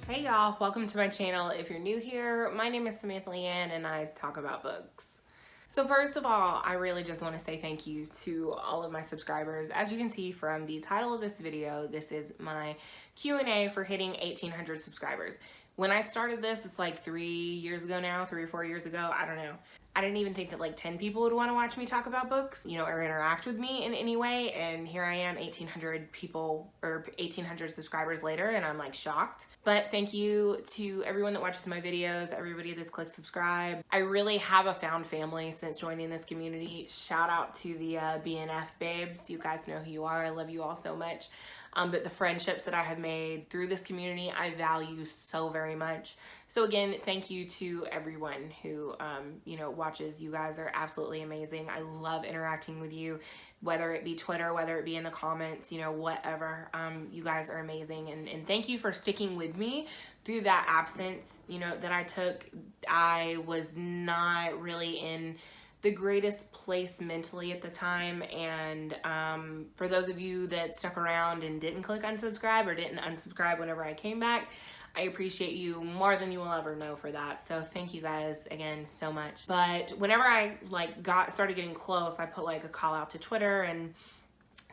Hey y'all, welcome to my channel. If you're new here, my name is Samantha Leighanne and I talk about books. So first of all, I really just want to say thank you to all of my subscribers. As you can see from the title of this video, this is my Q&A for hitting 1,800 subscribers. When I started this, it's like 3 years ago now, 3 or 4 years ago, I don't know. I didn't even think that like 10 people would want to watch me talk about books, or interact with me in any way. And here I am, 1,800 people or 1,800 subscribers later, and I'm like shocked. But thank you to everyone that watches my videos, everybody that's clicked subscribe. I really have a found family since joining this community. Shout out to the BNF babes. You guys know who you are. I love you all so much. But the friendships that I have made through this community, I value so very much. So again, thank you to everyone who, watches. You guys are absolutely amazing. I love interacting with you, whether it be Twitter, whether it be in the comments, whatever. You guys are amazing. And thank you for sticking with me through that absence, that I took. I was not really in the greatest place mentally at the time, and for those of you that stuck around and didn't click unsubscribe or didn't unsubscribe whenever I came back, I appreciate you more than you will ever know for that. So thank you guys again so much. But whenever I started getting close, I put like a call out to Twitter and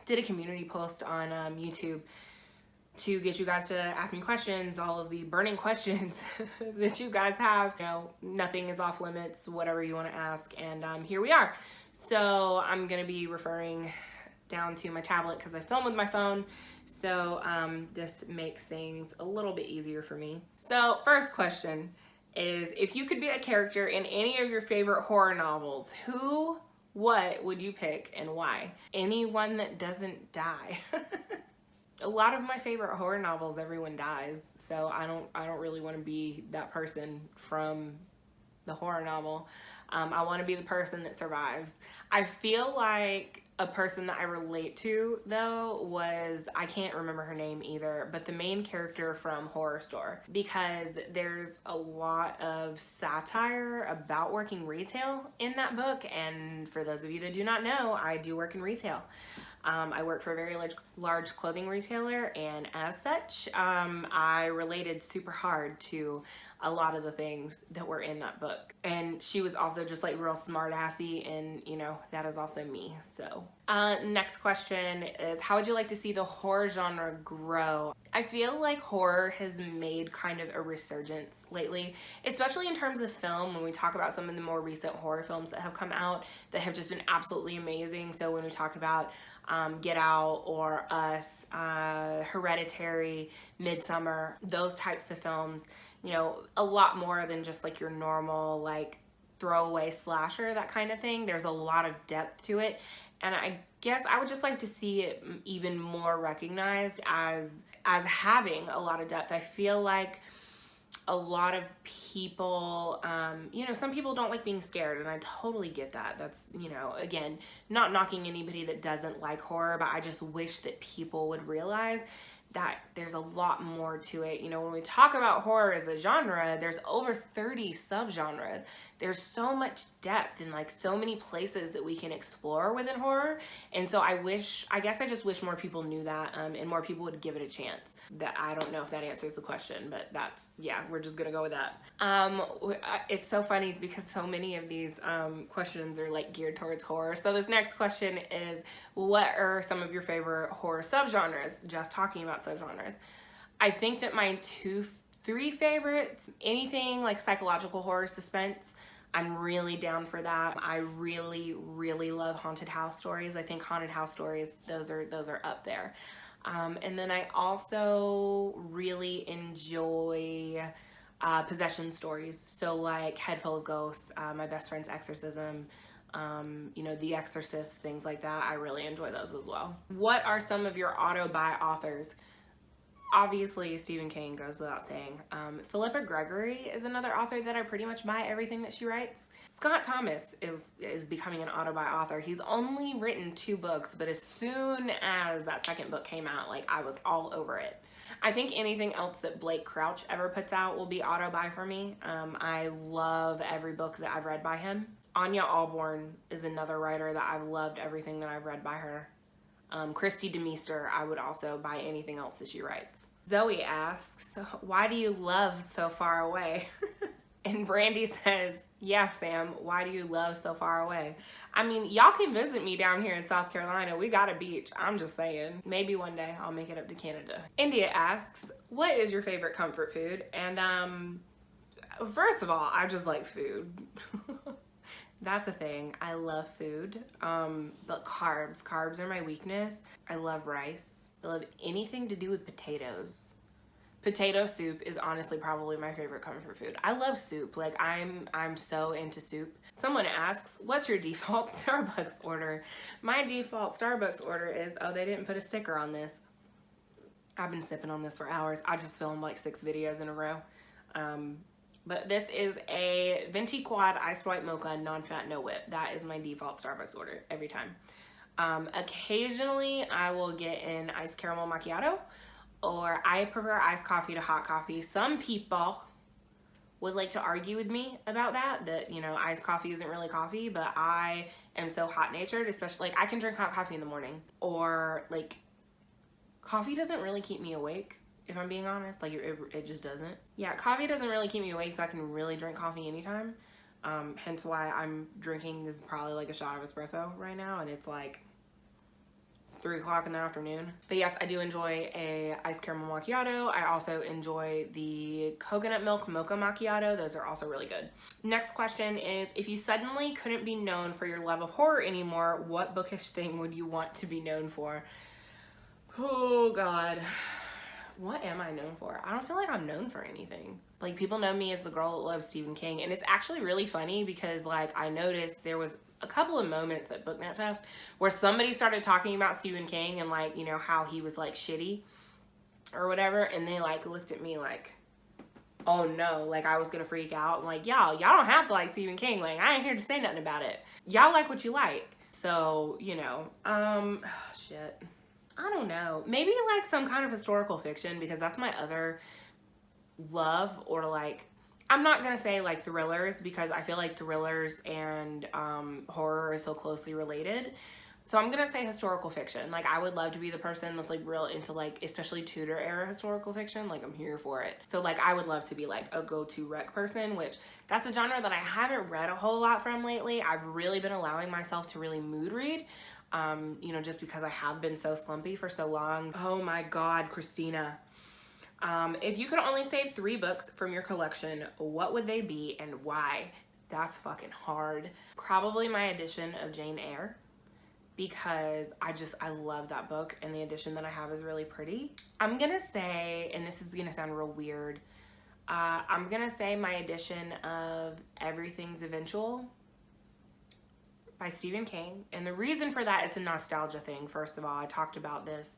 did a community post on YouTube to get you guys to ask me questions, all of the burning questions that you guys have. Nothing is off limits, whatever you want to ask, and here we are. So I'm gonna be referring down to my tablet because I film with my phone, so this makes things a little bit easier for me. So first question is, if you could be a character in any of your favorite horror novels, what would you pick and why? Anyone that doesn't die. A lot of my favorite horror novels, everyone dies, so I don't really want to be that person from the horror novel. I want to be the person that survives. I feel like a person that I relate to, though, I can't remember her name either, but the main character from Horror Store, because there's a lot of satire about working retail in that book, and for those of you that do not know, I do work in retail. I work for a very large clothing retailer, and as such, I related super hard to a lot of the things that were in that book. And she was also just like real smart-assy, and that is also me. So next question is, how would you like to see the horror genre grow? I feel like horror has made kind of a resurgence lately, especially in terms of film. When we talk about some of the more recent horror films that have come out that have just been absolutely amazing. So when we talk about Get Out or Us, Hereditary, Midsummer, those types of films, a lot more than just like your normal like throwaway slasher, that kind of thing. There's a lot of depth to it, and I guess I would just like to see it even more recognized as having a lot of depth. I feel like a lot of people, some people don't like being scared, and I totally get that. That's, again, not knocking anybody that doesn't like horror, but I just wish that people would realize that there's a lot more to it. When we talk about horror as a genre, there's over 30 subgenres. There's so much depth and like so many places that we can explore within horror. And so I guess I just wish more people knew that, and more people would give it a chance. That, I don't know if that answers the question, but we're just gonna go with that. It's so funny because so many of these questions are like geared towards horror. So this next question is, what are some of your favorite horror subgenres? Just talking about subgenres. I think that my 3 favorites, anything like psychological horror, suspense, I'm really down for that. I really, really love haunted house stories. I think haunted house stories, those are up there. And then I also really enjoy possession stories. So like Head Full of Ghosts, My Best Friend's Exorcism, The Exorcist, things like that. I really enjoy those as well. What are some of your auto-buy authors? Obviously, Stephen King goes without saying. Philippa Gregory is another author that I pretty much buy everything that she writes. Scott Thomas is becoming an auto-buy author. He's only written 2 books, but as soon as that second book came out, like, I was all over it. I think anything else that Blake Crouch ever puts out will be auto-buy for me. I love every book that I've read by him. Anya Alborn is another writer that I've loved everything that I've read by her. Christy DeMeester, I would also buy anything else that she writes. Zoe asks, why do you love so far away? And Brandy says, yeah, Sam, why do you love so far away? I mean, y'all can visit me down here in South Carolina. We got a beach. I'm just saying. Maybe one day I'll make it up to Canada. India asks, what is your favorite comfort food? And first of all, I just like food. That's a thing. I love food. But carbs are my weakness. I love rice. I love anything to do with potatoes. Potato soup is honestly probably my favorite comfort food. I love soup. Like I'm so into soup. Someone asks, what's your default Starbucks order? My default Starbucks order is, oh, they didn't put a sticker on this. I've been sipping on this for hours. I just filmed like 6 videos in a row. But this is a Venti Quad Iced White Mocha, non-fat, no whip. That is my default Starbucks order every time. Occasionally I will get an iced caramel macchiato, or I prefer iced coffee to hot coffee. Some people would like to argue with me about that, you know, iced coffee isn't really coffee, but I am so hot natured, especially like I can drink hot coffee in the morning, or like coffee doesn't really keep me awake. If I'm being honest, like it just doesn't. Yeah, coffee doesn't really keep me awake, so I can really drink coffee anytime. Hence why I'm drinking this probably like a shot of espresso right now, and it's like 3 o'clock in the afternoon. But yes, I do enjoy a iced caramel macchiato. I also enjoy the coconut milk mocha macchiato. Those are also really good. Next question is, if you suddenly couldn't be known for your love of horror anymore, what bookish thing would you want to be known for? Oh God. What am I known for? I don't feel like I'm known for anything. Like, people know me as the girl that loves Stephen King, and it's actually really funny because like I noticed there was a couple of moments at BookNet Fest where somebody started talking about Stephen King and like, you know, how he was like shitty or whatever, and they like looked at me like, oh no, like I was gonna freak out. I'm like, y'all don't have to like Stephen King. Like, I ain't here to say nothing about it. Y'all like what you like. So, you know, shit. I don't know. Maybe like some kind of historical fiction, because that's my other love. Or like, I'm not gonna say like thrillers, because I feel like thrillers and horror is so closely related. So I'm gonna say historical fiction. Like, I would love to be the person that's like real into like, especially Tudor era historical fiction. Like, I'm here for it. So like, I would love to be like a go-to rec person, which that's a genre that I haven't read a whole lot from lately. I've really been allowing myself to really mood read. You know, just because I have been so slumpy for so long. Oh my God, Christina. If you could only save 3 books from your collection, what would they be and why? That's fucking hard. Probably my edition of Jane Eyre, because I love that book, and the edition that I have is really pretty. I'm gonna say, and this is gonna sound real weird, I'm gonna say my edition of Everything's Eventual by Stephen King. And the reason for that is a nostalgia thing. First of all, I talked about this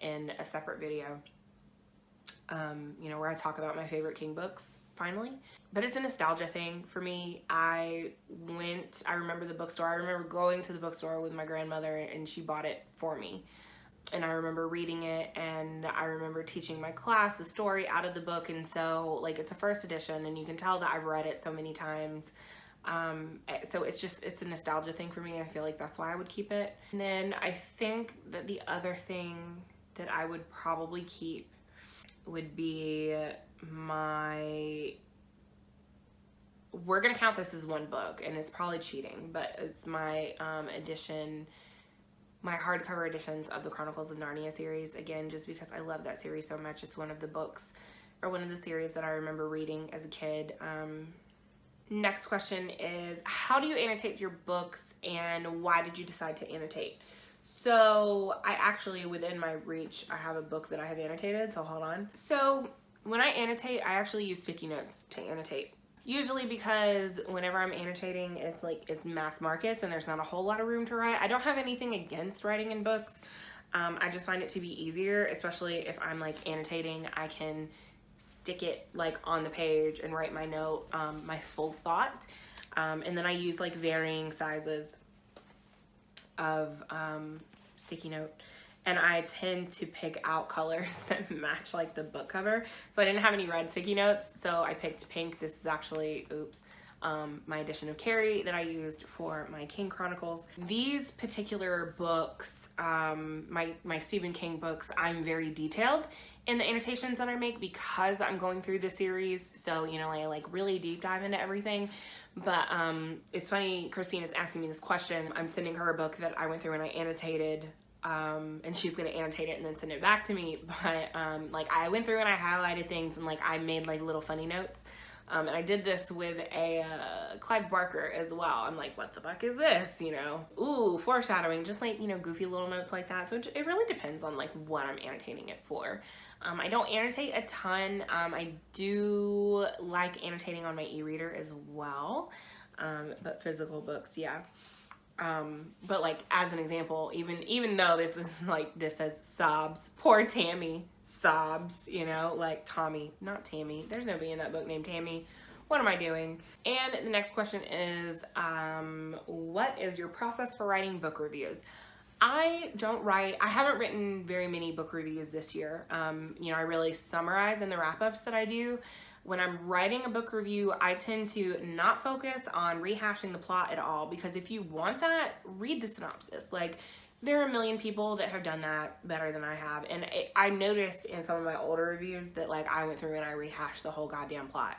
in a separate video, you know, where I talk about my favorite King books finally. But it's a nostalgia thing for me. I remember the bookstore. I remember going to the bookstore with my grandmother, and she bought it for me. And I remember reading it, and I remember teaching my class the story out of the book. And so like, it's a first edition, and you can tell that I've read it so many times. So it's a nostalgia thing for me. I feel like that's why I would keep it. And then I think that the other thing that I would probably keep would be we're gonna count this as one book, and it's probably cheating, but it's my edition, my hardcover editions of the Chronicles of Narnia series. Again, just because I love that series so much. It's one of the books, or one of the series that I remember reading as a kid. Next question is, how do you annotate your books, and why did you decide to annotate? So I actually, within my reach, I have a book that I have annotated, so hold on. So when I annotate, I actually use sticky notes to annotate. Usually because whenever I'm annotating, it's mass markets, and there's not a whole lot of room to write. I don't have anything against writing in books. I just find it to be easier, especially if I'm like annotating. I can stick it like on the page and write my note, my full thought. And then I use like varying sizes of sticky note, and I tend to pick out colors that match like the book cover. So I didn't have any red sticky notes, so I picked pink. This is actually, oops, my edition of Carrie that I used for my King Chronicles. These particular books, my Stephen King books, I'm very detailed in the annotations that I make because I'm going through the series. So, you know, I like really deep dive into everything. But it's funny, Christine is asking me this question. I'm sending her a book that I went through and I annotated, and she's gonna annotate it and then send it back to me. But like I went through and I highlighted things and like I made like little funny notes. And I did this with a Clive Barker as well. I'm like, what the fuck is this? You know, ooh, foreshadowing, just like, you know, goofy little notes like that. So it really depends on like what I'm annotating it for. I don't annotate a ton. I do like annotating on my e-reader as well. But physical books, yeah. But like as an example, even though this is like, this says sobs, poor Tammy, sobs, you know, like Tommy, not Tammy. There's nobody in that book named Tammy. What am I doing? And the next question is, what is your process for writing book reviews? I haven't written very many book reviews this year. You know, I really summarize in the wrap-ups that I do. When I'm writing a book review, I tend to not focus on rehashing the plot at all, because if you want that, read the synopsis. Like, there are a million people that have done that better than I have. And I noticed in some of my older reviews that like I went through and I rehashed the whole goddamn plot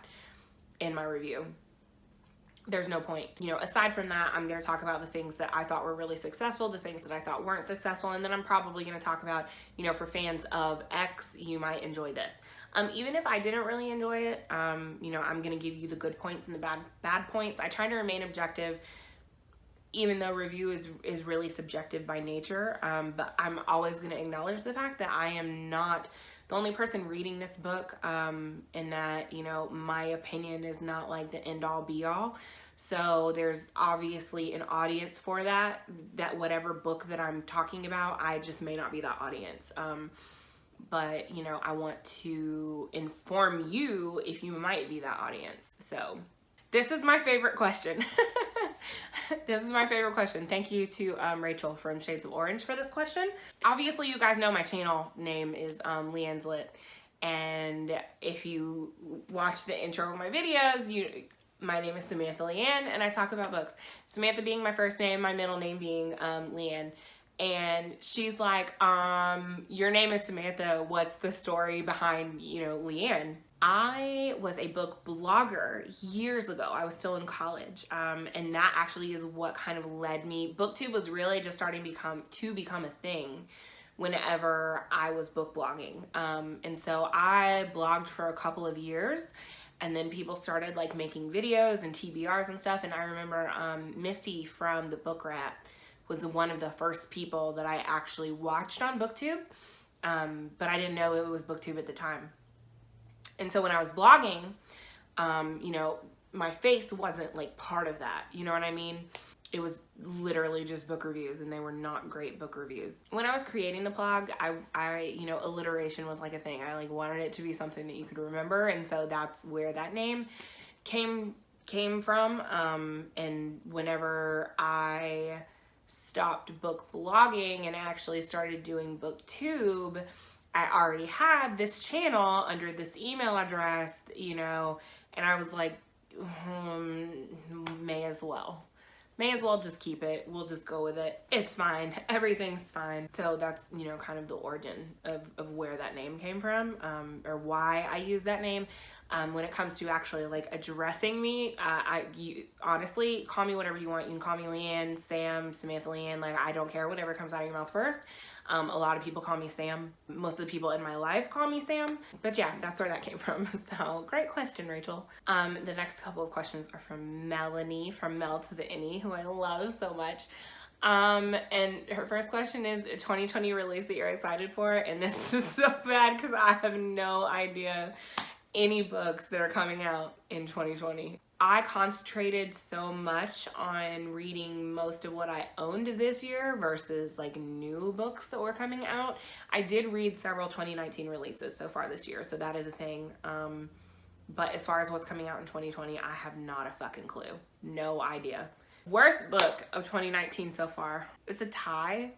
in my review. There's no point. You know, aside from that, I'm going to talk about the things that I thought were really successful, the things that I thought weren't successful, and then I'm probably going to talk about, you know, for fans of X, you might enjoy this. Even if I didn't really enjoy it, you know, I'm going to give you the good points and the bad points. I try to remain objective, even though review is really subjective by nature, but I'm always going to acknowledge the fact that I am not the only person reading this book, and that, you know, my opinion is not like the end all be all. So there's obviously an audience for that whatever book that I'm talking about, I just may not be that audience. But, you know, I want to inform you if you might be that audience. So this is my favorite question. This is my favorite question. Thank you to Rachel from Shades of Orange for this question. Obviously, you guys know my channel name is Leighanne's Lit. And if you watch the intro of my videos, my name is Samantha Leighanne, and I talk about books. Samantha being my first name, my middle name being Leighanne. And she's like, your name is Samantha. What's the story behind, you know, Leighanne? I was a book blogger years ago. I was still in college. And that actually is what kind of led me. BookTube was really just starting to become a thing whenever I was book blogging. And so I blogged for a couple of years, and then people started like making videos and TBRs and stuff. And I remember Misty from the Book Rat was one of the first people that I actually watched on BookTube, but I didn't know it was BookTube at the time. And so when I was blogging, you know, my face wasn't like part of that, you know what I mean? It was literally just book reviews, and they were not great book reviews. When I was creating the blog, I you know, alliteration was like a thing. I like wanted it to be something that you could remember, and so that's where that name came from. And whenever I stopped book blogging and actually started doing BookTube, I already had this channel under this email address, you know, and I was like, may as well just keep it. We'll just go with it. It's fine. Everything's fine. So that's, you know, kind of the origin of where that name came from, or why I use that name. When it comes to actually like addressing me, you honestly call me whatever you want. You can call me Leighanne, Sam, Samantha Leighanne, like I don't care, whatever comes out of your mouth first. A lot of people call me Sam. Most of the people in my life call me Sam. But yeah, that's where that came from. So great question, Rachel. The next couple of questions are from Melanie, from Mel to the Innie, who I love so much. And her first question is a 2020 release that you're excited for. And this is so bad because I have no idea any books that are coming out in 2020. I concentrated so much on reading most of what I owned this year versus like new books that were coming out. I did read several 2019 releases so far this year, so that is a thing. But as far as what's coming out in 2020, I have not a fucking clue. No idea. Worst book of 2019 so far. It's a tie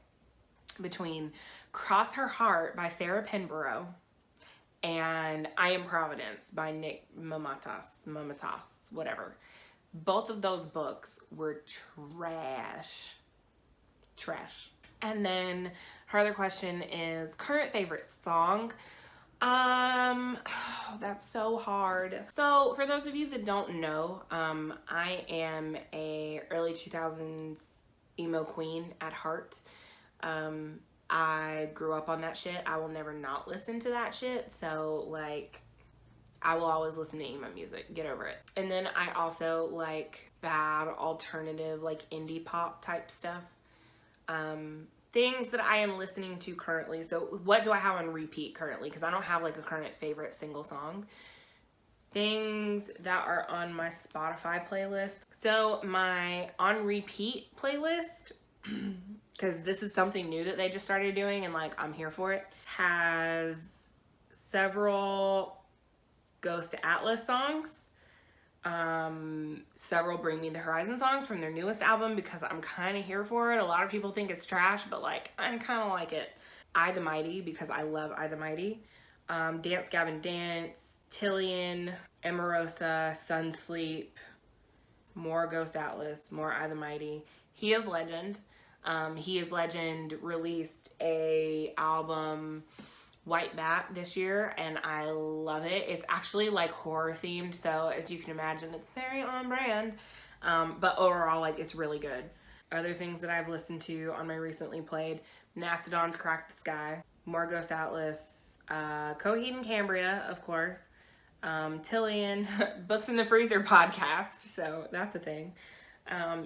between Cross Her Heart by Sarah Penborough and I Am Providence by Nick Mamatas, whatever. Both of those books were trash. And then her other question is current favorite song. That's so hard. So for those of you that don't know, I am a early 2000s emo queen at heart. I grew up on that shit. I will never not listen to that shit. So like, I will always listen to emo music. Get over it. And then I also like bad alternative, like indie pop type stuff. Things that I am listening to currently. So what do I have on repeat currently? Because I don't have like a current favorite single song. Things that are on my Spotify playlist. So my on repeat playlist, because this is something new that they just started doing and like I'm here for it, has several Ghost Atlas songs. Several Bring Me the Horizon songs from their newest album because I'm kind of here for it. A lot of people think it's trash, but like I kind of like it. I the Mighty because I love I the Mighty. Dance Gavin Dance, Tillian, Emerosa, Sunsleep, more Ghost Atlas, more I the Mighty. He is Legend. He is Legend released a album White Bat this year and I love it. It's actually like horror themed, so as you can imagine it's very on brand, but overall like it's really good. Other things that I've listened to on my recently played: Mastodon's Crack the Sky, more Ghost Atlas, Coheed and Cambria of course, Tillian, Books in the Freezer podcast, so that's a thing.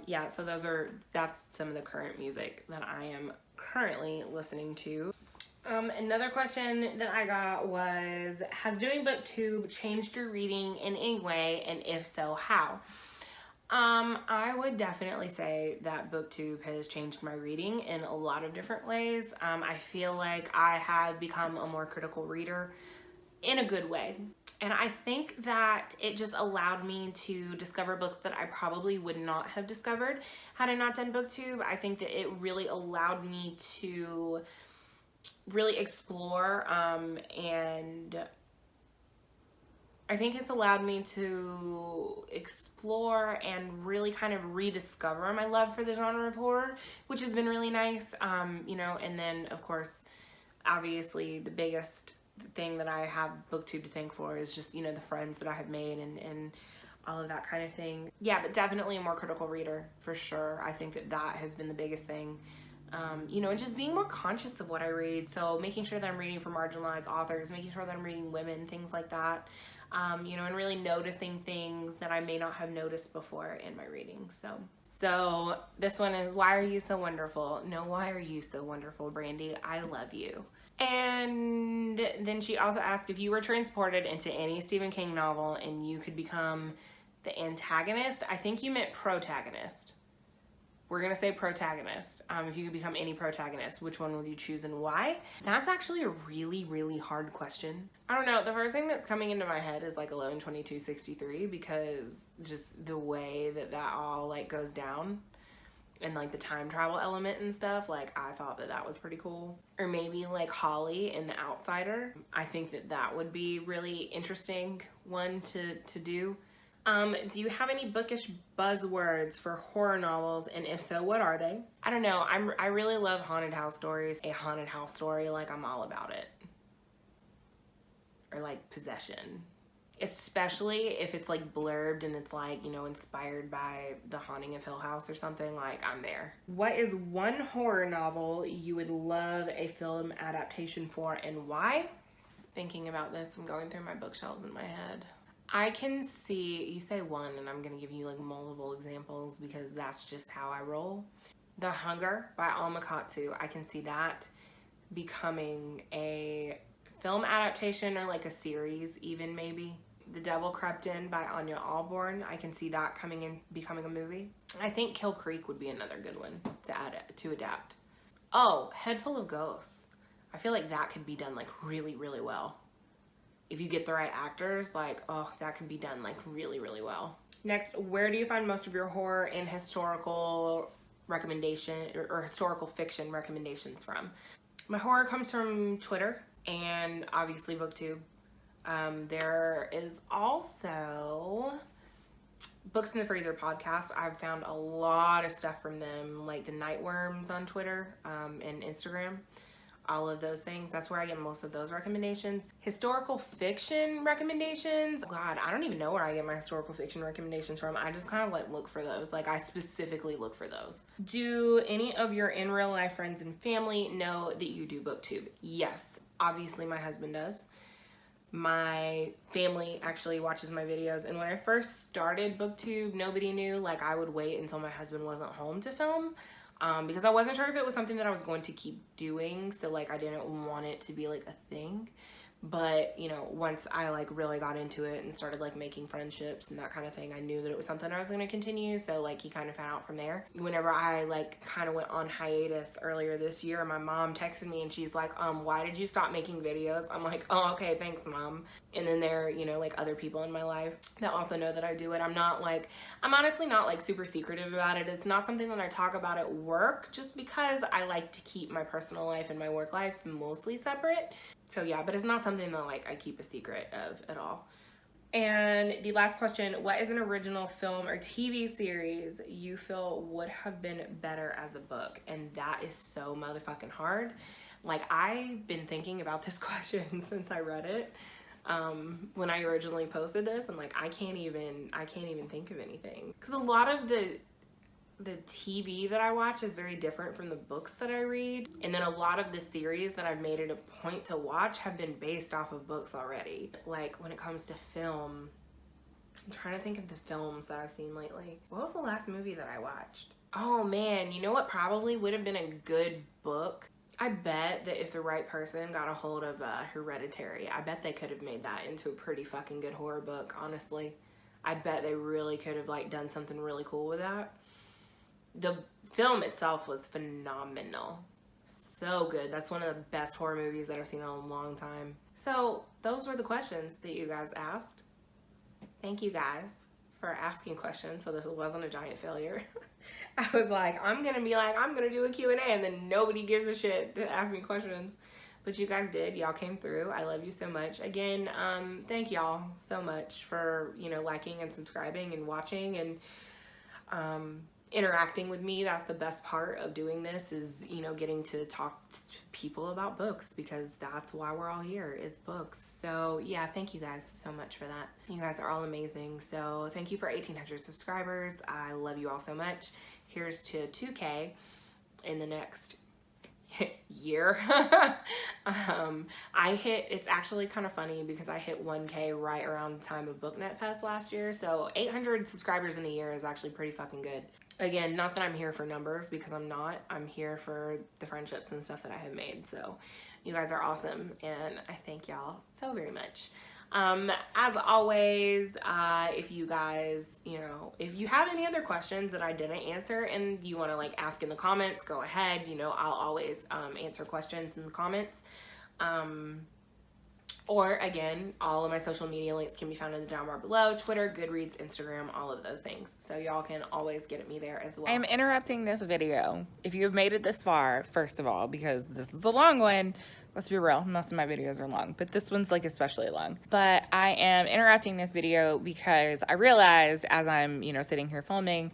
Yeah, so that's some of the current music that I am currently listening to. Another question that I got was, has doing booktube changed your reading in any way, and if so, how? I would definitely say that booktube has changed my reading in a lot of different ways. I feel like I have become a more critical reader in a good way. And I think that it just allowed me to discover books that I probably would not have discovered had I not done booktube. I think that it really allowed me to really explore, and I think it's allowed me to explore and really kind of rediscover my love for the genre of horror, which has been really nice. You know, and then of course, obviously the biggest thing that I have booktube to thank for is just, you know, the friends that I have made and all of that kind of thing. Yeah, but definitely a more critical reader for sure. I think that that has been the biggest thing. You know, and just being more conscious of what I read. So making sure that I'm reading for marginalized authors, making sure that I'm reading women, things like that. You know, and really noticing things that I may not have noticed before in my reading. So this one is, why are you so wonderful? No, why are you so wonderful, Brandy? I love you. And then she also asked, if you were transported into any Stephen King novel and you could become the antagonist, I think you meant protagonist. We're gonna say protagonist. If you could become any protagonist, which one would you choose and why? That's actually a really, really hard question. I don't know, the first thing that's coming into my head is like 11/22/63, because just the way that that all like goes down and like the time travel element and stuff, like I thought that that was pretty cool. Or maybe like Holly in The Outsider. I think that that would be really interesting one to do. Do you have any bookish buzzwords for horror novels, and if so, what are they? I don't know, I really love haunted house stories. A haunted house story, like I'm all about it. Or like possession. Especially if it's like blurbed and it's like, you know, inspired by The Haunting of Hill House or something, like I'm there. What is one horror novel you would love a film adaptation for and why? Thinking about this, I'm going through my bookshelves in my head. I can see, you say one and I'm gonna give you like multiple examples because that's just how I roll. The Hunger by Alma Katsu, I can see that becoming a film adaptation or like a series even maybe. The Devil Crept In by Anya Alborn, I can see that coming in, becoming a movie. I think Kill Creek would be another good one to adapt. Oh, Head Full of Ghosts. I feel like that could be done like really, really well. If you get the right actors, like, oh, that can be done like really, really well. Next, where do you find most of your horror and historical recommendation or historical fiction recommendations from? My horror comes from Twitter and obviously BookTube. There is also Books in the Freezer podcast, I've found a lot of stuff from them, like the Nightworms on Twitter and Instagram. All of those things. That's where I get most of those recommendations. Historical fiction recommendations. God, I don't even know where I get my historical fiction recommendations from. I just kind of like look for those. Like I specifically look for those. Do any of your in real life friends and family know that you do booktube? Yes. Obviously my husband does. My family actually watches my videos, and when I first started booktube, nobody knew. Like I would wait until my husband wasn't home to film. Because I wasn't sure if it was something that I was going to keep doing, so like I didn't want it to be like a thing. But you know, once I like really got into it and started like making friendships and that kind of thing, I knew that it was something I was going to continue. So like he kind of found out from there. Whenever I like kind of went on hiatus earlier this year, my mom texted me and she's like, why did you stop making videos? I'm like, oh, okay, thanks, mom. And then there, you know, like other people in my life that also know that I do it. I'm honestly not like super secretive about it. It's not something that I talk about at work, just because I like to keep my personal life and my work life mostly separate. So yeah, but it's not something that like I keep a secret of at all. And the last question, what is an original film or TV series you feel would have been better as a book? And that is so motherfucking hard. Like I've been thinking about this question since I read it. When I originally posted this, and like I can't even think of anything. Because a lot of the TV that I watch is very different from the books that I read. And then a lot of the series that I've made it a point to watch have been based off of books already. Like when it comes to film, I'm trying to think of the films that I've seen lately. What was the last movie that I watched? Oh man, you know what probably would have been a good book? I bet that if the right person got a hold of Hereditary, I bet they could have made that into a pretty fucking good horror book, honestly. I bet they really could have like done something really cool with that. The film itself was phenomenal. So good. That's one of the best horror movies that I've seen in a long time. So those were the questions that you guys asked. Thank you guys for asking questions, so this wasn't a giant failure. I was like, I'm gonna do a Q&A, and then nobody gives a shit to ask me questions. But you guys did. Y'all came through. I love you so much. Again, thank y'all so much for, you know, liking and subscribing and watching and interacting with me. That's the best part of doing this, is, you know, getting to talk to people about books, because that's why we're all here, is books. So yeah, thank you guys so much for that. You guys are all amazing. So thank you for 1,800 subscribers. I love you all so much. Here's to 2K in the next year. It's actually kind of funny because I hit 1K right around the time of BookNet Fest last year. So 800 subscribers in a year is actually pretty fucking good. Again, not that I'm here for numbers, because I'm not. I'm here for the friendships and stuff that I have made. So you guys are awesome, and I thank y'all so very much. As always, if you guys, you know, if you have any other questions that I didn't answer and you want to like ask in the comments, go ahead. You know, I'll always answer questions in the comments. Or again, all of my social media links can be found in the down bar below: Twitter, Goodreads, Instagram, all of those things. So y'all can always get at me there as well. I am interrupting this video, if you have made it this far, first of all, because this is a long one. Let's be real, most of my videos are long, but this one's like especially long. But I am interrupting this video because I realized, as I'm, you know, sitting here filming,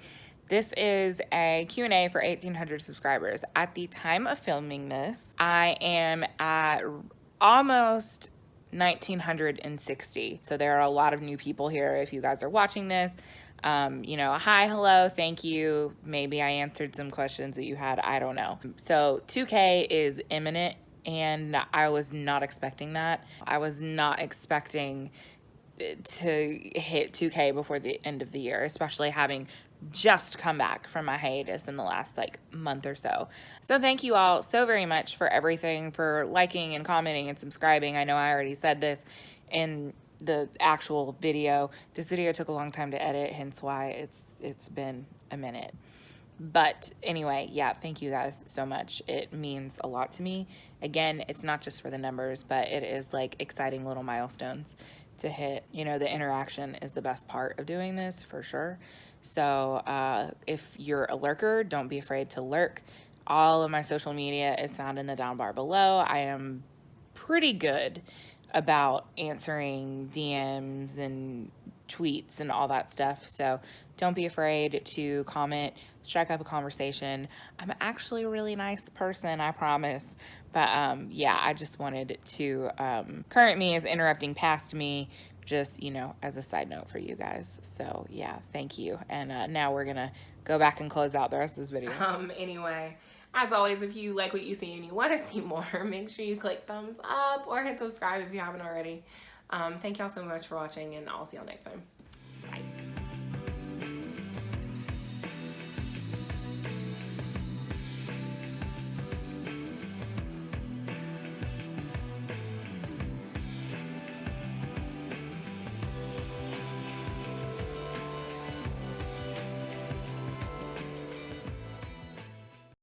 this is a Q&A for 1,800 subscribers. At the time of filming this, I am at almost 1,960. So there are a lot of new people here. If you guys are watching this, you know, hi, hello, thank you. Maybe I answered some questions that you had. I don't know. So 2K is imminent, and I was not expecting that. I was not expecting to hit 2K before the end of the year, especially having just come back from my hiatus in the last like month or so. So thank you all so very much for everything, for liking and commenting and subscribing. I know I already said this in the actual video. This video took a long time to edit, hence why it's been a minute. But anyway, yeah, thank you guys so much. It means a lot to me. Again, it's not just for the numbers, but it is like exciting little milestones to hit. You know, the interaction is the best part of doing this, for sure. So if you're a lurker, don't be afraid to lurk. All of my social media is found in the down bar below. I am pretty good about answering DMs and tweets and all that stuff. So don't be afraid to comment, strike up a conversation. I'm actually a really nice person, I promise. But yeah, I just wanted to, current me is interrupting past me, just, you know, as a side note for you guys. So yeah, thank you. And now we're gonna go back and close out the rest of this video. Anyway, as always, if you like what you see and you want to see more, make sure you click thumbs up or hit subscribe if you haven't already. Thank y'all so much for watching, and I'll see y'all next time.